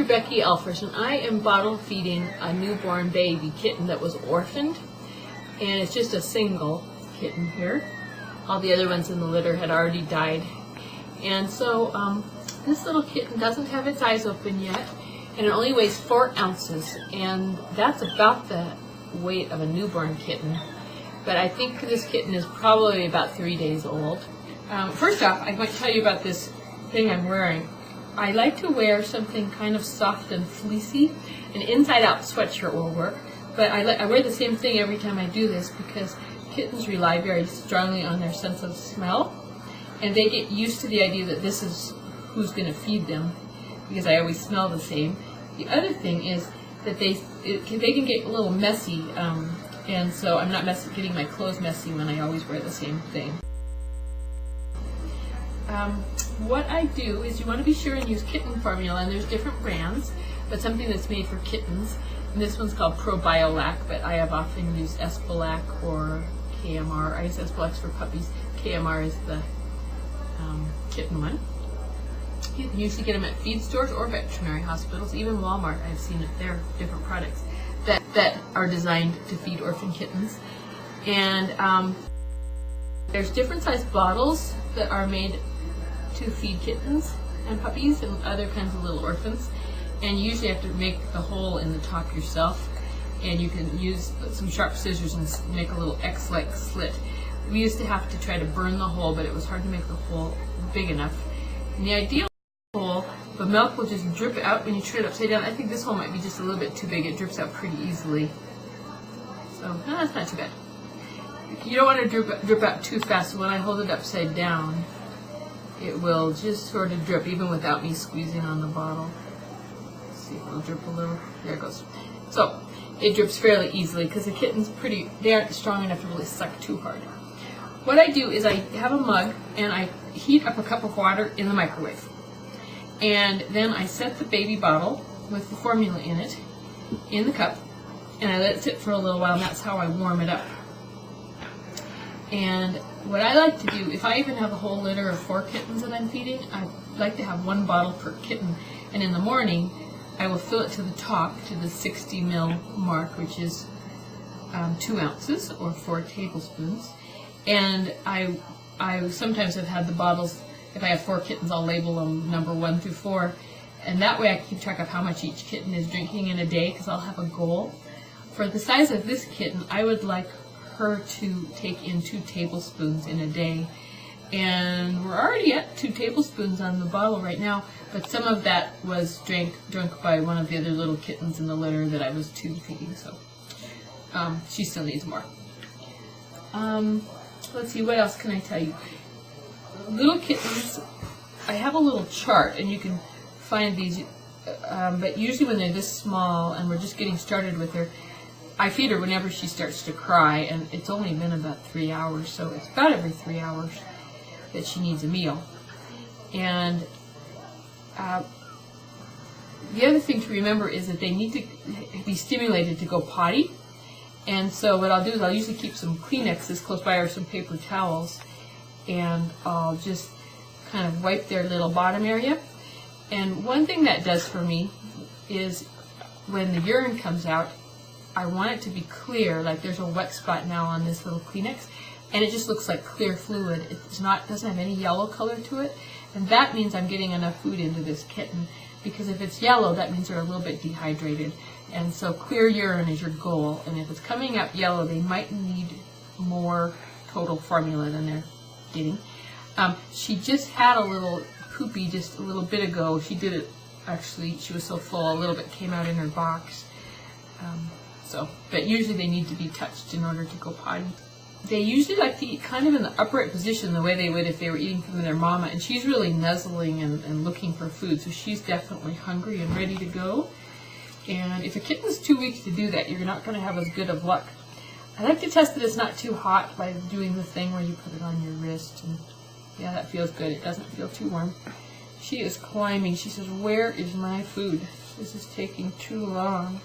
Becky Elfers, and I am bottle feeding a newborn baby kitten that was orphaned, and it's just a single kitten here. All the other ones in the litter had already died, and so this little kitten doesn't have its eyes open yet, and it only weighs 4 ounces, and that's about the weight of a newborn kitten. But I think this kitten is probably about 3 days old. First off, I might tell you about this thing I'm wearing. I like to wear something kind of soft and fleecy. An inside-out sweatshirt will work, but I wear the same thing every time I do this because kittens rely very strongly on their sense of smell, and they get used to the idea that this is who's going to feed them because I always smell the same. The other thing is that they can get a little messy, and so I'm not getting my clothes messy when I always wear the same thing. What I do is you want to be sure and use kitten formula, and there's different brands, but something that's made for kittens. And this one's called Probiolac, but I have often used Espolac or KMR. I use Espolac for puppies. KMR is the kitten one. You can usually get them at feed stores or veterinary hospitals. Even Walmart, I've seen it there, different products that are designed to feed orphan kittens. And there's different sized bottles that are made to feed kittens and puppies and other kinds of little orphans, and you usually have to make the hole in the top yourself, and you can use some sharp scissors and make a little X-like slit. We used to have to try to burn the hole, but it was hard to make the hole big enough. And the ideal hole, the milk will just drip out when you turn it upside down. I think this hole might be just a little bit too big. It drips out pretty easily, so no, that's not too bad. You don't want to drip out too fast, so when I hold it upside down, it will just sort of drip even without me squeezing on the bottle. Let's see if it'll drip a little. There it goes. So it drips fairly easily because the kitten's they aren't strong enough to really suck too hard. What I do is I have a mug and I heat up a cup of water in the microwave. And then I set the baby bottle with the formula in it in the cup, and I let it sit for a little while, and that's how I warm it up. And what I like to do, if I even have a whole litter of 4 kittens that I'm feeding, I like to have 1 bottle per kitten. And in the morning, I will fill it to the top, to the 60 ml mark, which is 2 ounces or 4 tablespoons. And I sometimes have had the bottles, if I have 4 kittens, I'll label them number 1 through 4. And that way I keep track of how much each kitten is drinking in a day, because I'll have a goal. For the size of this kitten, I would like her to take in 2 tablespoons in a day, and we're already at 2 tablespoons on the bottle right now, but some of that was drunk by one of the other little kittens in the litter that I was tube feeding, so she still needs more. Let's see, what else can I tell you? Little kittens, I have a little chart, and you can find these, but usually when they're this small and we're just getting started with her, I feed her whenever she starts to cry, and it's only been about 3 hours, so it's about every 3 hours that she needs a meal. And the other thing to remember is that they need to be stimulated to go potty. And so what I'll do is I'll usually keep some Kleenexes close by or some paper towels, and I'll just kind of wipe their little bottom area. And one thing that does for me is when the urine comes out, I want it to be clear, like there's a wet spot now on this little Kleenex, and it just looks like clear fluid. Doesn't have any yellow color to it, and that means I'm getting enough food into this kitten, because if it's yellow, that means they're a little bit dehydrated. And so clear urine is your goal, and if it's coming out yellow, they might need more total formula than they're getting. She just had a little poopy just a little bit ago. She did it, actually, she was so full, a little bit came out in her box. But usually they need to be touched in order to go potty. They usually like to eat kind of in the upright position, the way they would if they were eating from their mama, and she's really nuzzling and looking for food, so she's definitely hungry and ready to go. And if a kitten's too weak to do that, you're not going to have as good of luck. I like to test that it's not too hot by doing the thing where you put it on your wrist, and yeah, that feels good. It doesn't feel too warm. She is climbing. She says, "Where is my food? This is taking too long."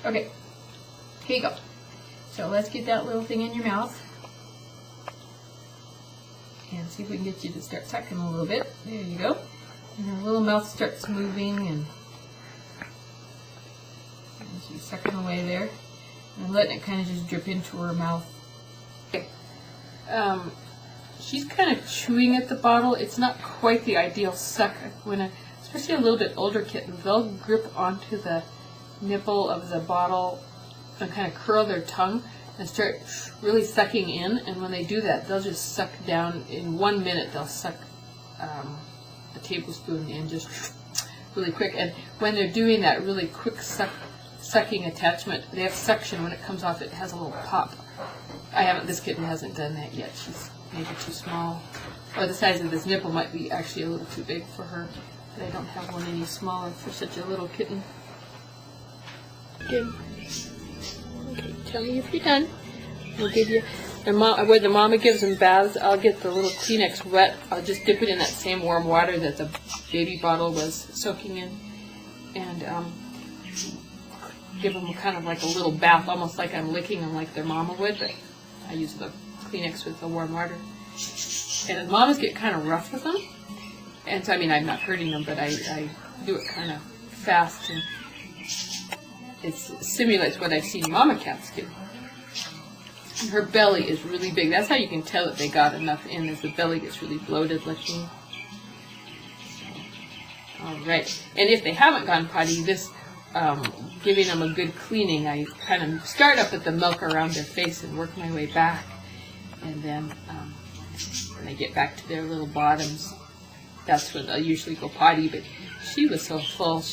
Okay, here you go. So let's get that little thing in your mouth and see if we can get you to start sucking a little bit. There you go. And her little mouth starts moving, and sucking away there. And letting it kind of just drip into her mouth. Okay. She's kind of chewing at the bottle. It's not quite the ideal suck. Especially a little bit older kitten, they'll grip onto the nipple of the bottle and kind of curl their tongue and start really sucking in. And when they do that, they'll just suck down. In 1 minute, they'll suck a tablespoon in just really quick. And when they're doing that really quick sucking attachment, they have suction. When it comes off, it has a little pop. This kitten hasn't done that yet. She's maybe too small. Or the size of this nipple might be actually a little too big for her. But I don't have one any smaller for such a little kitten. Okay, tell me if you're done. We'll give you, where the mama gives them baths, I'll get the little Kleenex wet. I'll just dip it in that same warm water that the baby bottle was soaking in. And give them kind of like a little bath, almost like I'm licking them like their mama would, but I use the Kleenex with the warm water. And mamas get kind of rough with them. And so, I mean, I'm not hurting them, but I do it kind of fast, and it simulates what I've seen mama cats do. And her belly is really big. That's how you can tell that they got enough in, as the belly gets really bloated looking. All right. And if they haven't gone potty, giving them a good cleaning, I kind of start up at the milk around their face and work my way back. And then when I get back to their little bottoms, that's when I'll usually go potty. But she was so full. As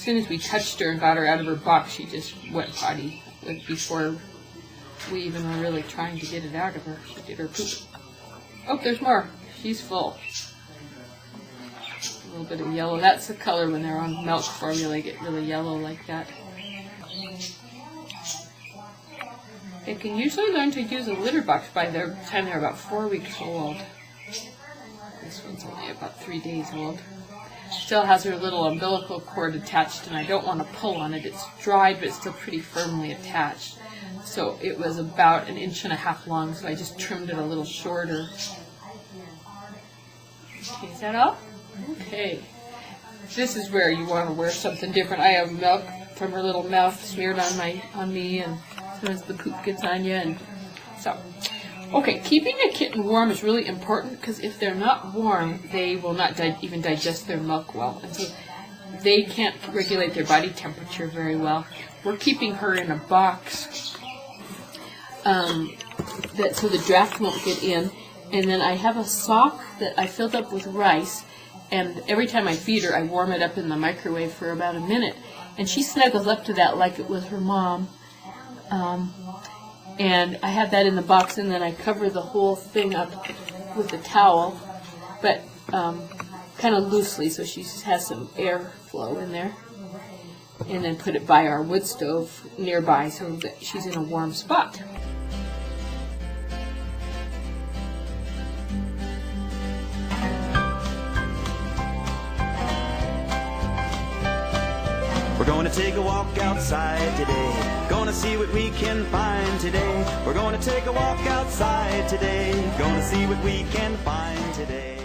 soon as we touched her and got her out of her box, she just went potty before we even were really trying to get it out of her. She did her poop. Oh, there's more. She's full. A little bit of yellow. That's the color when they're on milk formula. They get really yellow like that. They can usually learn to use a litter box by the time they're about 4 weeks old. This one's only about 3 days old. Still has her little umbilical cord attached, and I don't want to pull on it. It's dried, but it's still pretty firmly attached. So it was about 1.5 inches long, so I just trimmed it a little shorter. Okay, is that all? Okay. This is where you want to wear something different. I have milk from her little mouth smeared on me, and sometimes the poop gets on you, and so. Okay, keeping a kitten warm is really important, because if they're not warm, they will not even digest their milk well, and so they can't regulate their body temperature very well. We're keeping her in a box so the draft won't get in, and then I have a sock that I filled up with rice, and every time I feed her, I warm it up in the microwave for about a minute, and she snuggles up to that like it was her mom. And I have that in the box, and then I cover the whole thing up with a towel, but kind of loosely, so she has some air flow in there. And then put it by our wood stove nearby so that she's in a warm spot. We're gonna take a walk outside today. Gonna see what we can find today. We're gonna take a walk outside today. Gonna see what we can find today.